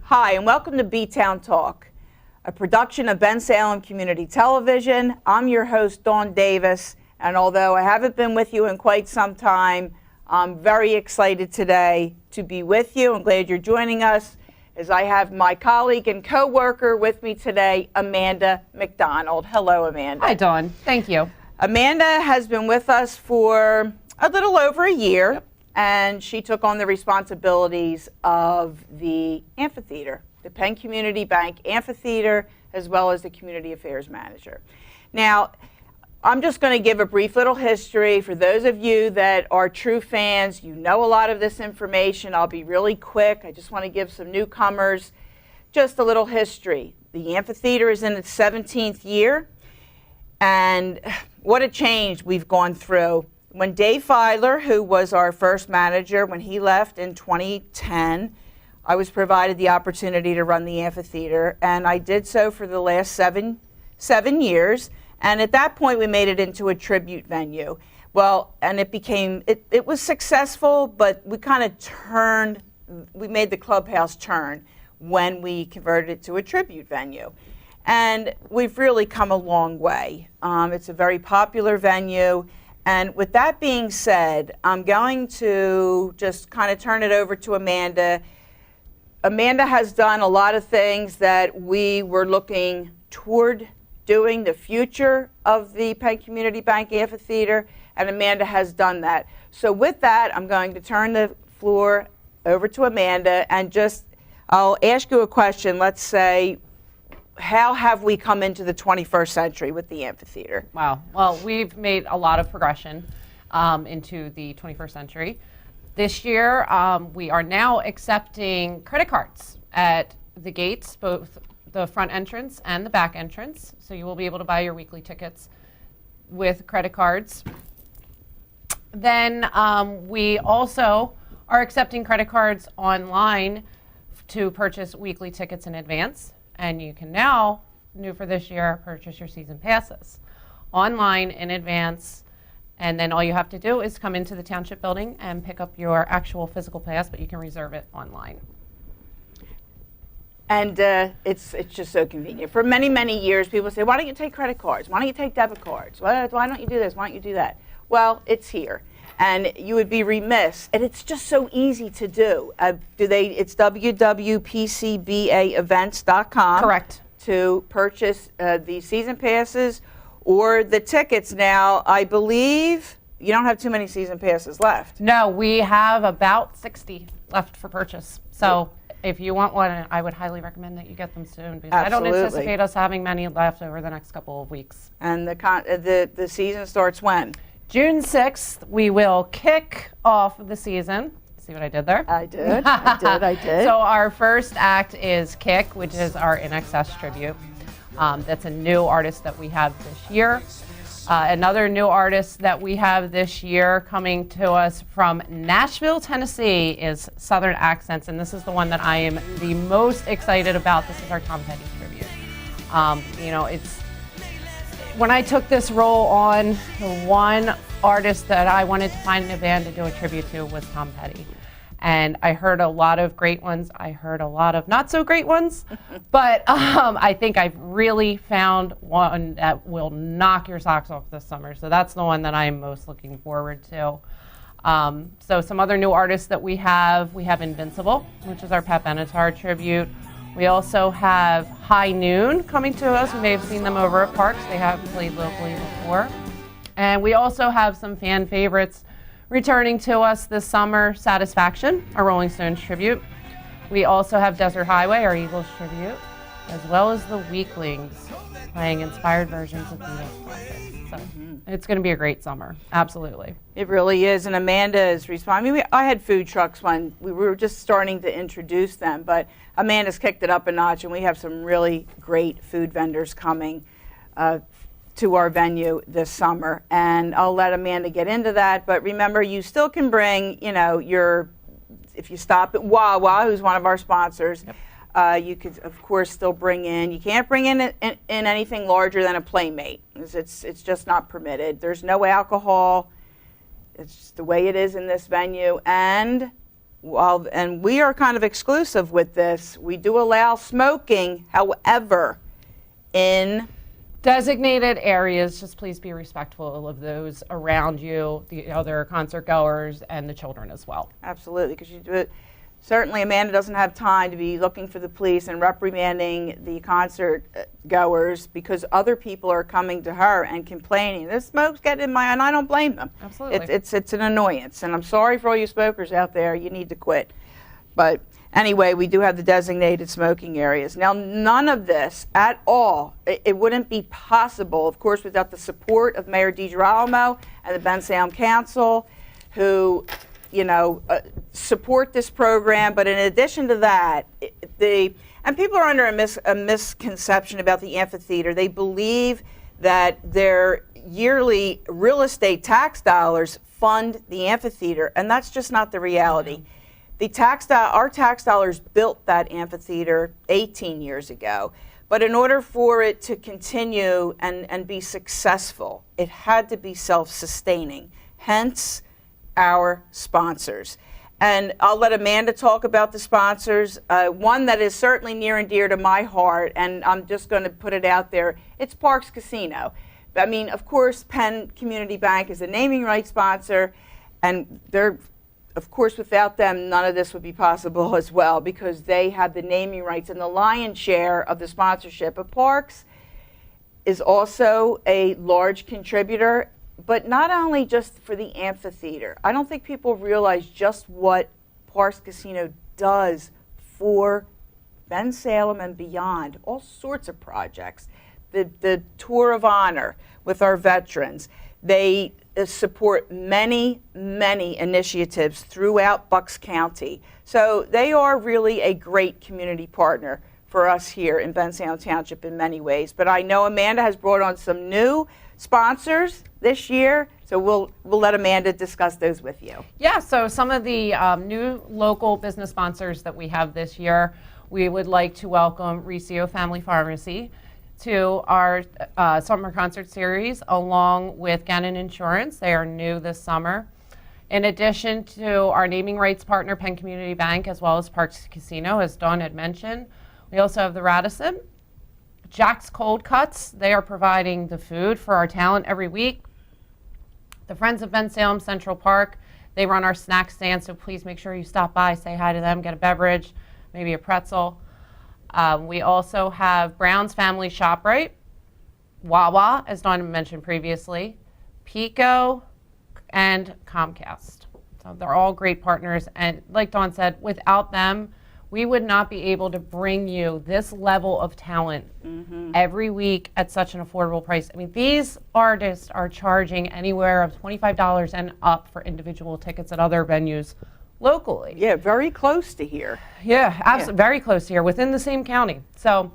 Hi, and welcome to B-Town Talk, a production of Bensalem Community Television. I'm your host, Dawn Davis, and although I haven't been with you in quite some time, I'm very excited today to be with you. I'm glad you're joining us, as I have my colleague and co-worker with me today, Amanda McDonald. Hello, Amanda. Hi, Dawn. Thank you. Amanda has been with us for a little over a year. Yep. And she took on the responsibilities of the amphitheater, the Penn Community Bank Amphitheater, as well as the Community Affairs Manager. Now, I'm just going to give a brief little history. For those of you that are true fans, you know a lot of this information. I'll be really quick. I just want to give some newcomers just a little history. The amphitheater is in its 17th year, and what a change we've gone through. When Dave Filer, who was our first manager, when he left in 2010, I was provided the opportunity to run the amphitheater, and I did so for the last seven years. And at that point, we made it into a tribute venue. Well, and it was successful, but we kind of we made the clubhouse turn when we converted it to a tribute venue. And we've really come a long way. It's a very popular venue. And with that being said, I'm going to just kind of turn it over to Amanda. Amanda has done a lot of things that we were looking toward doing, the future of the Penn Community Bank Amphitheater, and Amanda has done that. So with that, I'm going to turn the floor over to Amanda, and I'll ask you a question. Let's say, how have we come into the 21st century with the amphitheater? Wow. Well, we've made a lot of progression into the 21st century. This year, we are now accepting credit cards at the gates, both the front entrance and the back entrance. So you will be able to buy your weekly tickets with credit cards. Then we also are accepting credit cards online to purchase weekly tickets in advance. And you can now, new for this year, purchase your season passes online in advance. And then all you have to do is come into the Township building and pick up your actual physical pass, but you can reserve it online. And it's just so convenient. For many, many years, people say, why don't you take credit cards? Why don't you take debit cards? Why don't you do this? Why don't you do that? Well, it's here. And you would be remiss, and it's just so easy to do. It's www.pcbaevents.com. Correct. To purchase the season passes or the tickets. Now, I believe you don't have too many season passes left. No, we have about 60 left for purchase. So if you want one, I would highly recommend that you get them soon, because Absolutely. I don't anticipate us having many left over the next couple of weeks. And the season starts when? June 6th, we will kick off the season. See what I did there? I did. I did. So our first act is Kick, which is our In Excess tribute. That's a new artist that we have this year. Another new artist that we have this year coming to us from Nashville, Tennessee is Southern Accents, and this is the one that I am the most excited about. This is our Tom Petty tribute. When I took this role on, the one artist that I wanted to find in a band to do a tribute to was Tom Petty. And I heard a lot of great ones. I heard a lot of not so great ones. But I think I've really found one that will knock your socks off this summer. So that's the one that I'm most looking forward to. So some other new artists that we have Invincible, which is our Pat Benatar tribute. We also have High Noon coming to us. You may have seen them over at Parks. They have played locally before. And we also have some fan favorites returning to us this summer. Satisfaction, a Rolling Stones tribute. We also have Desert Highway, our Eagles tribute, as well as the Weaklings playing inspired versions of Beatles classics. So it's going to be a great summer. Absolutely. It really is. And Amanda is responding. I had food trucks when we were just starting to introduce them, but Amanda's kicked it up a notch, and we have some really great food vendors coming to our venue this summer. And I'll let Amanda get into that. But remember, you still can bring, if you stop at Wawa, who's one of our sponsors, yep. You could, of course, still bring in. You can't bring in anything larger than a Playmate. It's just not permitted. There's no alcohol. It's just the way it is in this venue. And and we are kind of exclusive with this, we do allow smoking, however, in designated areas. Just please be respectful of those around you, the other concert goers, and the children as well. Absolutely, because you do it. Certainly, Amanda doesn't have time to be looking for the police and reprimanding the concert goers because other people are coming to her and complaining. This smoke's getting in my, and I don't blame them. Absolutely. It's an annoyance, and I'm sorry for all you smokers out there. You need to quit. But anyway, we do have the designated smoking areas. Now, none of this at all, it wouldn't be possible, of course, without the support of Mayor DiGirolamo and the Bensalem Council, who support this program. But in addition to that, and people are under a misconception about the amphitheater. They believe that their yearly real estate tax dollars fund the amphitheater, and that's just not the reality. Our tax dollars built that amphitheater 18 years ago. But in order for it to continue and be successful, it had to be self-sustaining. Hence, our sponsors. And I'll let Amanda talk about the sponsors. One that is certainly near and dear to my heart, and I'm just going to put it out there, it's Parks Casino. I mean, of course, Penn Community Bank is a naming rights sponsor, and of course, without them, none of this would be possible as well, because they have the naming rights and the lion's share of the sponsorship. But Parks is also a large contributor, but not only just for the amphitheater. I don't think people realize just what Parks Casino does for Bensalem and beyond. All sorts of projects. The Tour of Honor with our veterans. They support many, many initiatives throughout Bucks County. So they are really a great community partner for us here in Bensalem Township in many ways. But I know Amanda has brought on some new sponsors this year, so we'll let Amanda discuss those with you. Yeah, so some of the new local business sponsors that we have this year, we would like to welcome Riccio Family Pharmacy to our summer concert series, along with Gannon Insurance. They are new this summer. In addition to our naming rights partner, Penn Community Bank, as well as Parks Casino, as Dawn had mentioned. We also have the Radisson. Jack's Cold Cuts, they are providing the food for our talent every week. The Friends of Bensalem Central Park, they run our snack stand, so please make sure you stop by, say hi to them, get a beverage, maybe a pretzel. We also have Brown's Family ShopRite, Wawa, as Dawn mentioned previously, Pico, and Comcast. So they're all great partners, and like Dawn said, without them, we would not be able to bring you this level of talent every week at such an affordable price. I mean, these artists are charging anywhere of $25 and up for individual tickets at other venues locally. Yeah, very close to here. Yeah, absolutely, very close here, within the same county. So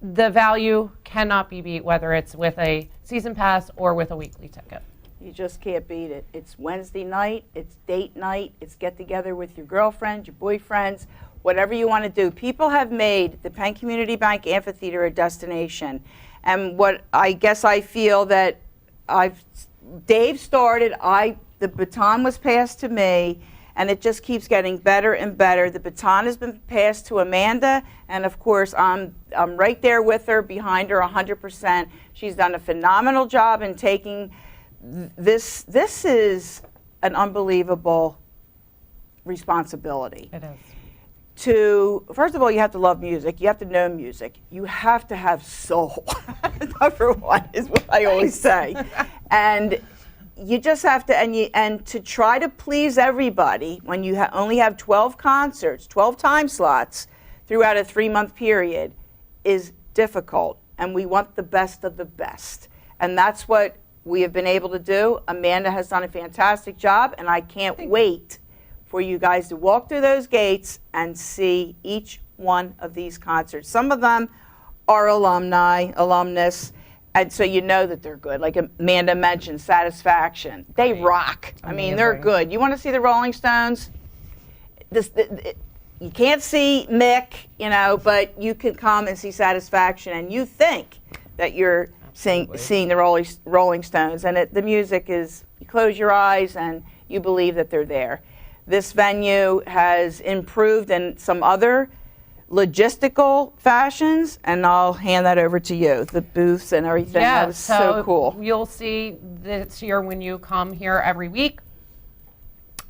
the value cannot be beat, whether it's with a season pass or with a weekly ticket. You just can't beat it. It's Wednesday night, it's date night, it's get together with your girlfriends, your boyfriends, whatever you want to do. People have made the Penn Community Bank Amphitheater a destination. And what I guess I feel that Dave started, the baton was passed to me, and it just keeps getting better and better. The baton has been passed to Amanda, and of course, I'm right there with her, behind her 100%. She's done a phenomenal job in taking this. This is an unbelievable responsibility. It is. First of all, you have to love music. You have to know music. You have to have soul. Number one is what I always say. And you just have to, and to try to please everybody when you only have 12 concerts, 12 time slots throughout a 3-month period is difficult. And we want the best of the best. And that's what we have been able to do. Amanda has done a fantastic job, and I can't wait for you guys to walk through those gates and see each one of these concerts. Some of them are alumnus, and so you know that they're good. Like Amanda mentioned, Satisfaction. They rock. I mean, they're good. You want to see the Rolling Stones? You can't see Mick, but you can come and see Satisfaction, and you think that you're seeing the Rolling Stones. And the music is, you close your eyes and you believe that they're there. this venue has improved in some other logistical fashions, and I'll hand that over to you, the booths and everything. That was so cool. You'll see this year when you come here every week,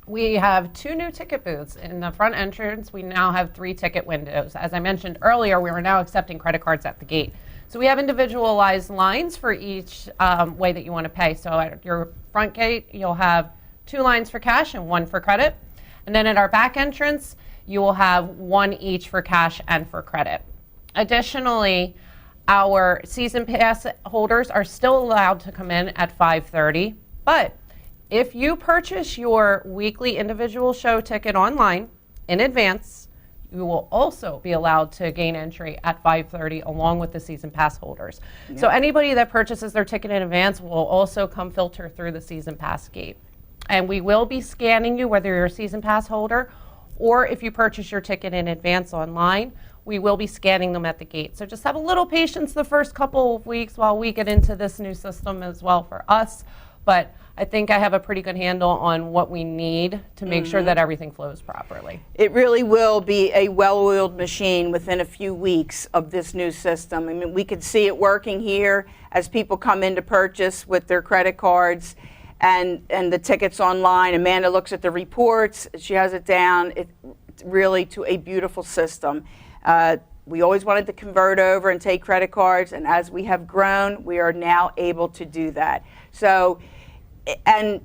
we have 2 new ticket booths. In the front entrance, we now have 3 ticket windows. As I mentioned earlier, we are now accepting credit cards at the gate. So we have individualized lines for each way that you want to pay. So at your front gate, you'll have 2 lines for cash and 1 for credit. And then at our back entrance, you will have 1 each for cash and for credit. Additionally, our season pass holders are still allowed to come in at 5:30, but if you purchase your weekly individual show ticket online in advance, you will also be allowed to gain entry at 5:30 along with the season pass holders. Yep. So anybody that purchases their ticket in advance will also come filter through the season pass gate. And we will be scanning you whether you're a season pass holder or if you purchase your ticket in advance online, we will be scanning them at the gate. So just have a little patience the first couple of weeks while we get into this new system as well for us. But I think I have a pretty good handle on what we need to make sure that everything flows properly. It really will be a well-oiled machine within a few weeks of this new system. I mean, we could see it working here as people come in to purchase with their credit cards and the tickets online. Amanda looks at the reports. She has it down. It's really to a beautiful system. We always wanted to convert over and take credit cards, and as we have grown, we are now able to do that. So, and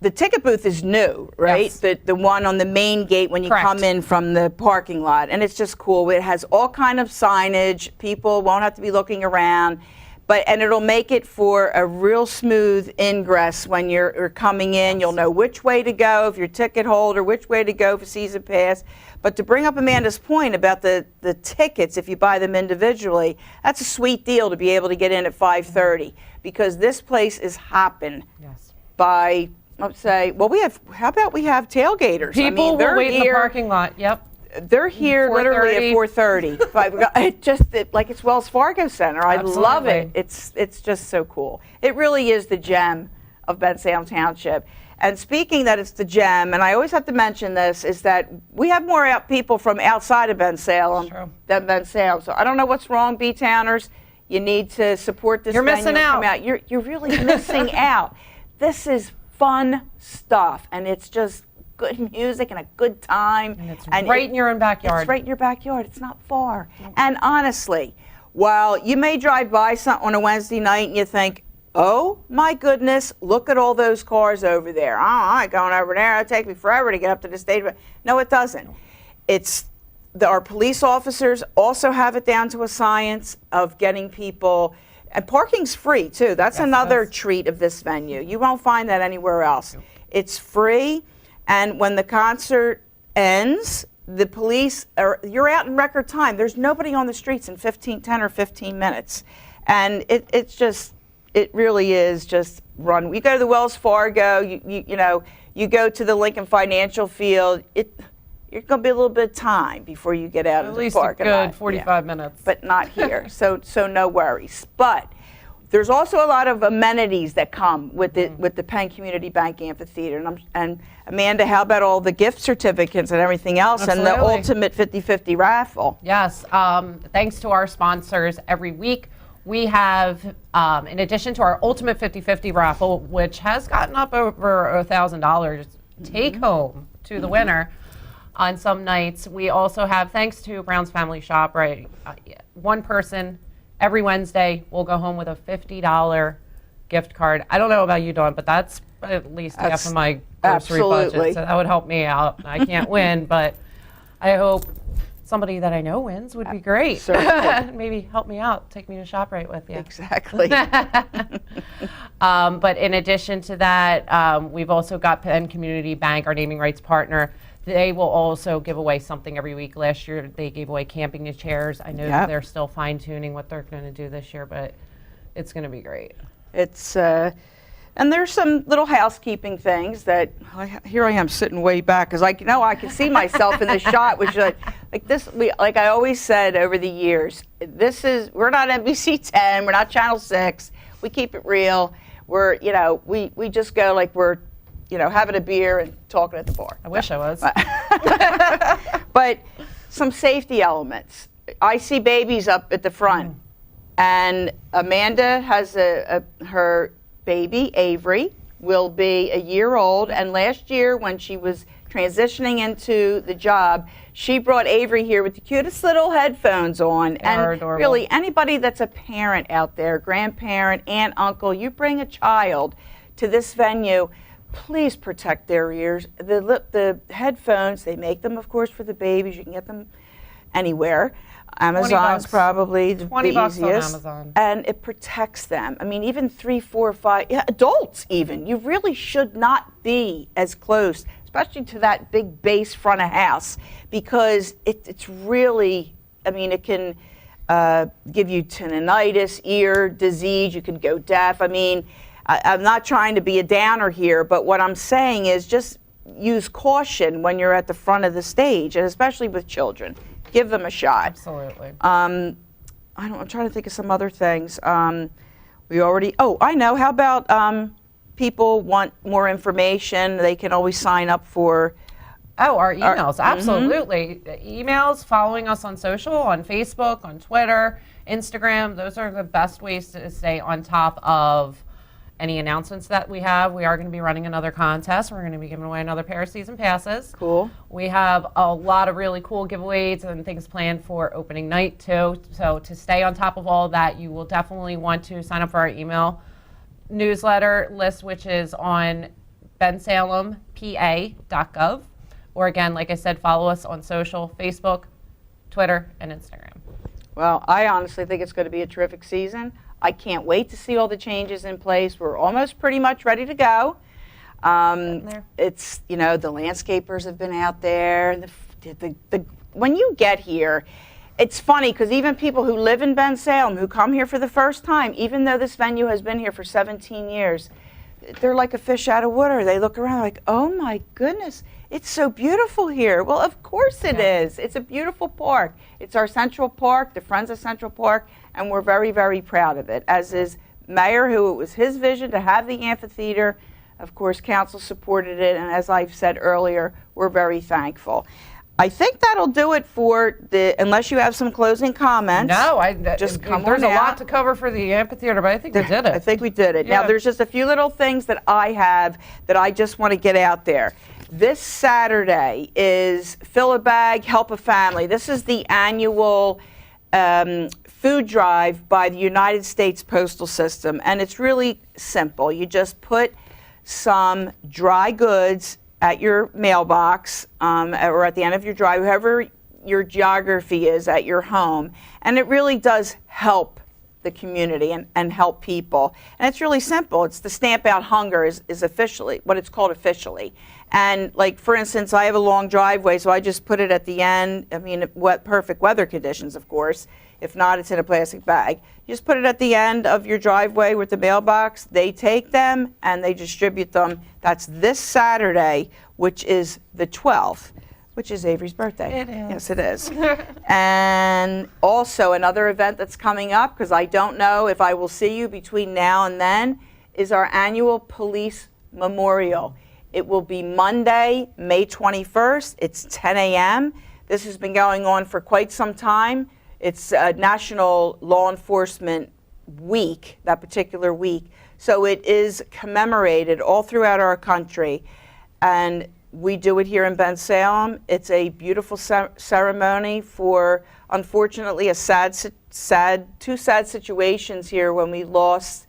the ticket booth is new, right? Yes. The one on the main gate when you Correct. come in from the parking lot, and it's just cool. It has all kind of signage. People won't have to be looking around, and it'll make it for a real smooth ingress when you're coming in. You'll know which way to go if you're a ticket holder, which way to go for season pass. But to bring up Amanda's point about the tickets, if you buy them individually, that's a sweet deal to be able to get in at 5:30 because this place is hopping. Yes. By, let's say, well, how about we have tailgaters? People will wait in the parking lot. Yep. They're here literally at 4:30. Like it's Wells Fargo Center. I love it. It's just so cool. It really is the gem of Bensalem Township. And speaking that it's the gem, and I always have to mention this, is that we have more people from outside of Bensalem than Bensalem. So I don't know what's wrong, B-Towners. You need to support this. You're missing out. You're really missing out. This is fun stuff, and it's just good music and a good time. And it's right in your own backyard. It's right in your backyard. It's not far. Nope. And honestly, while you may drive by something on a Wednesday night and you think, oh my goodness, look at all those cars over there. Oh, I ain't going over there. It'll take me forever to get up to the state. No, it doesn't. Our police officers also have it down to a science of getting people, and parking's free too. That's another treat of this venue. You won't find that anywhere else. Nope. It's free. And when the concert ends, the police you're out in record time. There's nobody on the streets in 10 or 15 minutes. And it really is just run. You go to the Wells Fargo, you go to the Lincoln Financial Field, you're going to be a little bit of time before you get out of the park. At least a good 45 minutes. But not here, so no worries. But there's also a lot of amenities that come with the Penn Community Bank Amphitheater. And Amanda, how about all the gift certificates and everything else? Absolutely. And the ultimate 50/50 raffle? Yes, thanks to our sponsors every week. We have, in addition to our ultimate 50/50 raffle, which has gotten up over $1,000 take home to the winner on some nights, we also have, thanks to Brown's Family Shop, right, one person every Wednesday will go home with a $50 gift card. I don't know about you, Dawn, but that's at least half of my grocery budget, so that would help me out. I can't win, but I hope somebody that I know wins would be great. Maybe help me out, take me to ShopRite with you. Exactly. But in addition to that, we've also got Penn Community Bank, our naming rights partner. They will also give away something every week. Last year, they gave away camping chairs. I know they're still fine-tuning what they're going to do this year, but it's going to be great. And there's some little housekeeping things that, here I am sitting way back, because I can see myself in the shot, which like this, like I always said over the years, we're not NBC 10, we're not Channel 6, we keep it real. We just go like we're having a beer and talking at the bar. I wish I was. But some safety elements. I see babies up at the front, and Amanda has her baby, Avery, will be a year old, and last year when she was transitioning into the job, she brought Avery here with the cutest little headphones on. They are and adorable. Really, anybody that's a parent out there, grandparent, aunt, uncle, you bring a child to this venue, please protect their ears. The headphones, they make them, of course, for the babies. You can get them anywhere. Amazon's probably the $20 easiest. on Amazon. And it protects them. I mean, even 3, 4, 5, adults even. You really should not be as close, especially to that big bass front of house, because it's really, I mean, it can give you tinnitus, ear disease, you could go deaf. I mean, I'm not trying to be a downer here, but what I'm saying is just use caution when you're at the front of the stage, and especially with children. Give them a shot. Absolutely. I'm trying to think of some other things. I know. How about people want more information? They can always sign up for. Oh, our emails, absolutely. Emails, following us on social, on Facebook, on Twitter, Instagram. Those are the best ways to stay on top of any announcements that we have. We are going to be running another contest. We're going to be giving away another pair of season passes. Cool. We have a lot of really cool giveaways and things planned for opening night too. So to stay on top of all of that, you will definitely want to sign up for our email newsletter list, which is on bensalempa.gov. Or again, like I said, follow us on social, Facebook, Twitter, and Instagram. Well, I honestly think it's going to be a terrific season. I can't wait to see all the changes in place. We're almost pretty much ready to go. It's, the landscapers have been out there. And when you get here, it's funny because even people who live in Bensalem, who come here for the first time, even though this venue has been here for 17 years, they're like a fish out of water. They look around like, oh my goodness, it's so beautiful here. Well, of course it is. It's a beautiful park. It's our Central Park, the Friends of Central Park, and we're very, very proud of it, as is Mayor, who it was his vision to have the amphitheater. Of course, council supported it, and as I've said earlier, we're very thankful. I think that'll do it for unless you have some closing comments. No, just come there's on a out. lot to cover for the amphitheater, but I think we did it. I think we did it. Yeah. Now, there's just a few little things that I have that I just want to get out there. This Saturday is Fill a Bag, Help a Family. This is the annual food drive by the United States Postal System, and it's really simple. You just put some dry goods at your mailbox or at the end of your drive, whoever your geography is at your home, and it really does help the community and help people. And it's really simple. It's the Stamp Out Hunger is officially what it's called officially. And like, for instance, I have a long driveway, so I just put it at the end. I mean, perfect weather conditions, of course. If not, it's in a plastic bag. You just put it at the end of your driveway with the mailbox. They take them and they distribute them. That's this Saturday, which is the 12th, which is Avery's birthday. It is. Yes, it is. And also another event that's coming up, because I don't know if I will see you between now and then, is our annual police memorial. It will be Monday, May 21st. It's 10 a.m. This has been going on for quite some time. It's National Law Enforcement Week, that particular week. So it is commemorated all throughout our country. And we do it here in Bensalem. It's a beautiful ceremony for, unfortunately, two sad situations here when we lost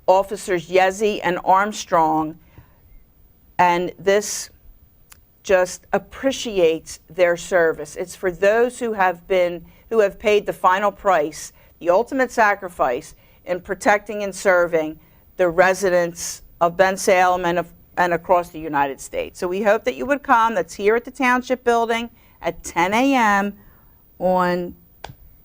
Officers Yezi and Armstrong. And this just appreciates their service. It's for those who have paid the final price, the ultimate sacrifice in protecting and serving the residents of Bensalem and across the United States. So we hope that you would come. That's here at the Township building at 10 a.m. on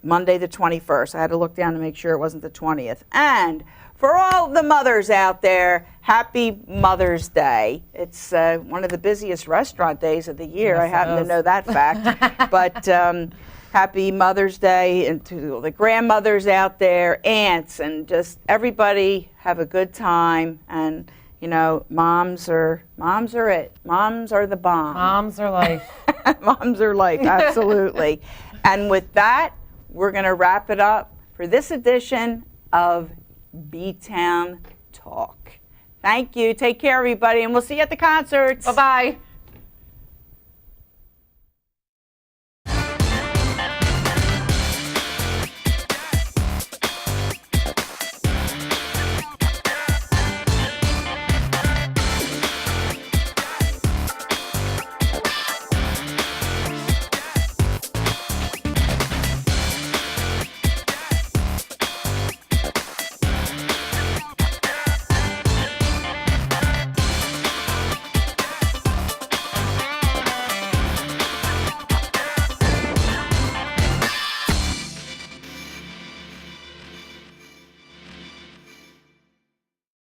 Monday the 21st. I had to look down to make sure it wasn't the 20th. And for all the mothers out there, happy Mother's Day. It's one of the busiest restaurant days of the year. Yes, I happen to know that fact. But happy Mother's Day, and to the grandmothers out there, aunts, and just everybody have a good time. And, You know, moms are it. Moms are the bomb. Moms are life. Moms are life, absolutely. And with that, we're going to wrap it up for this edition of B-Town Talk. Thank you. Take care, everybody, and we'll see you at the concerts. Bye-bye.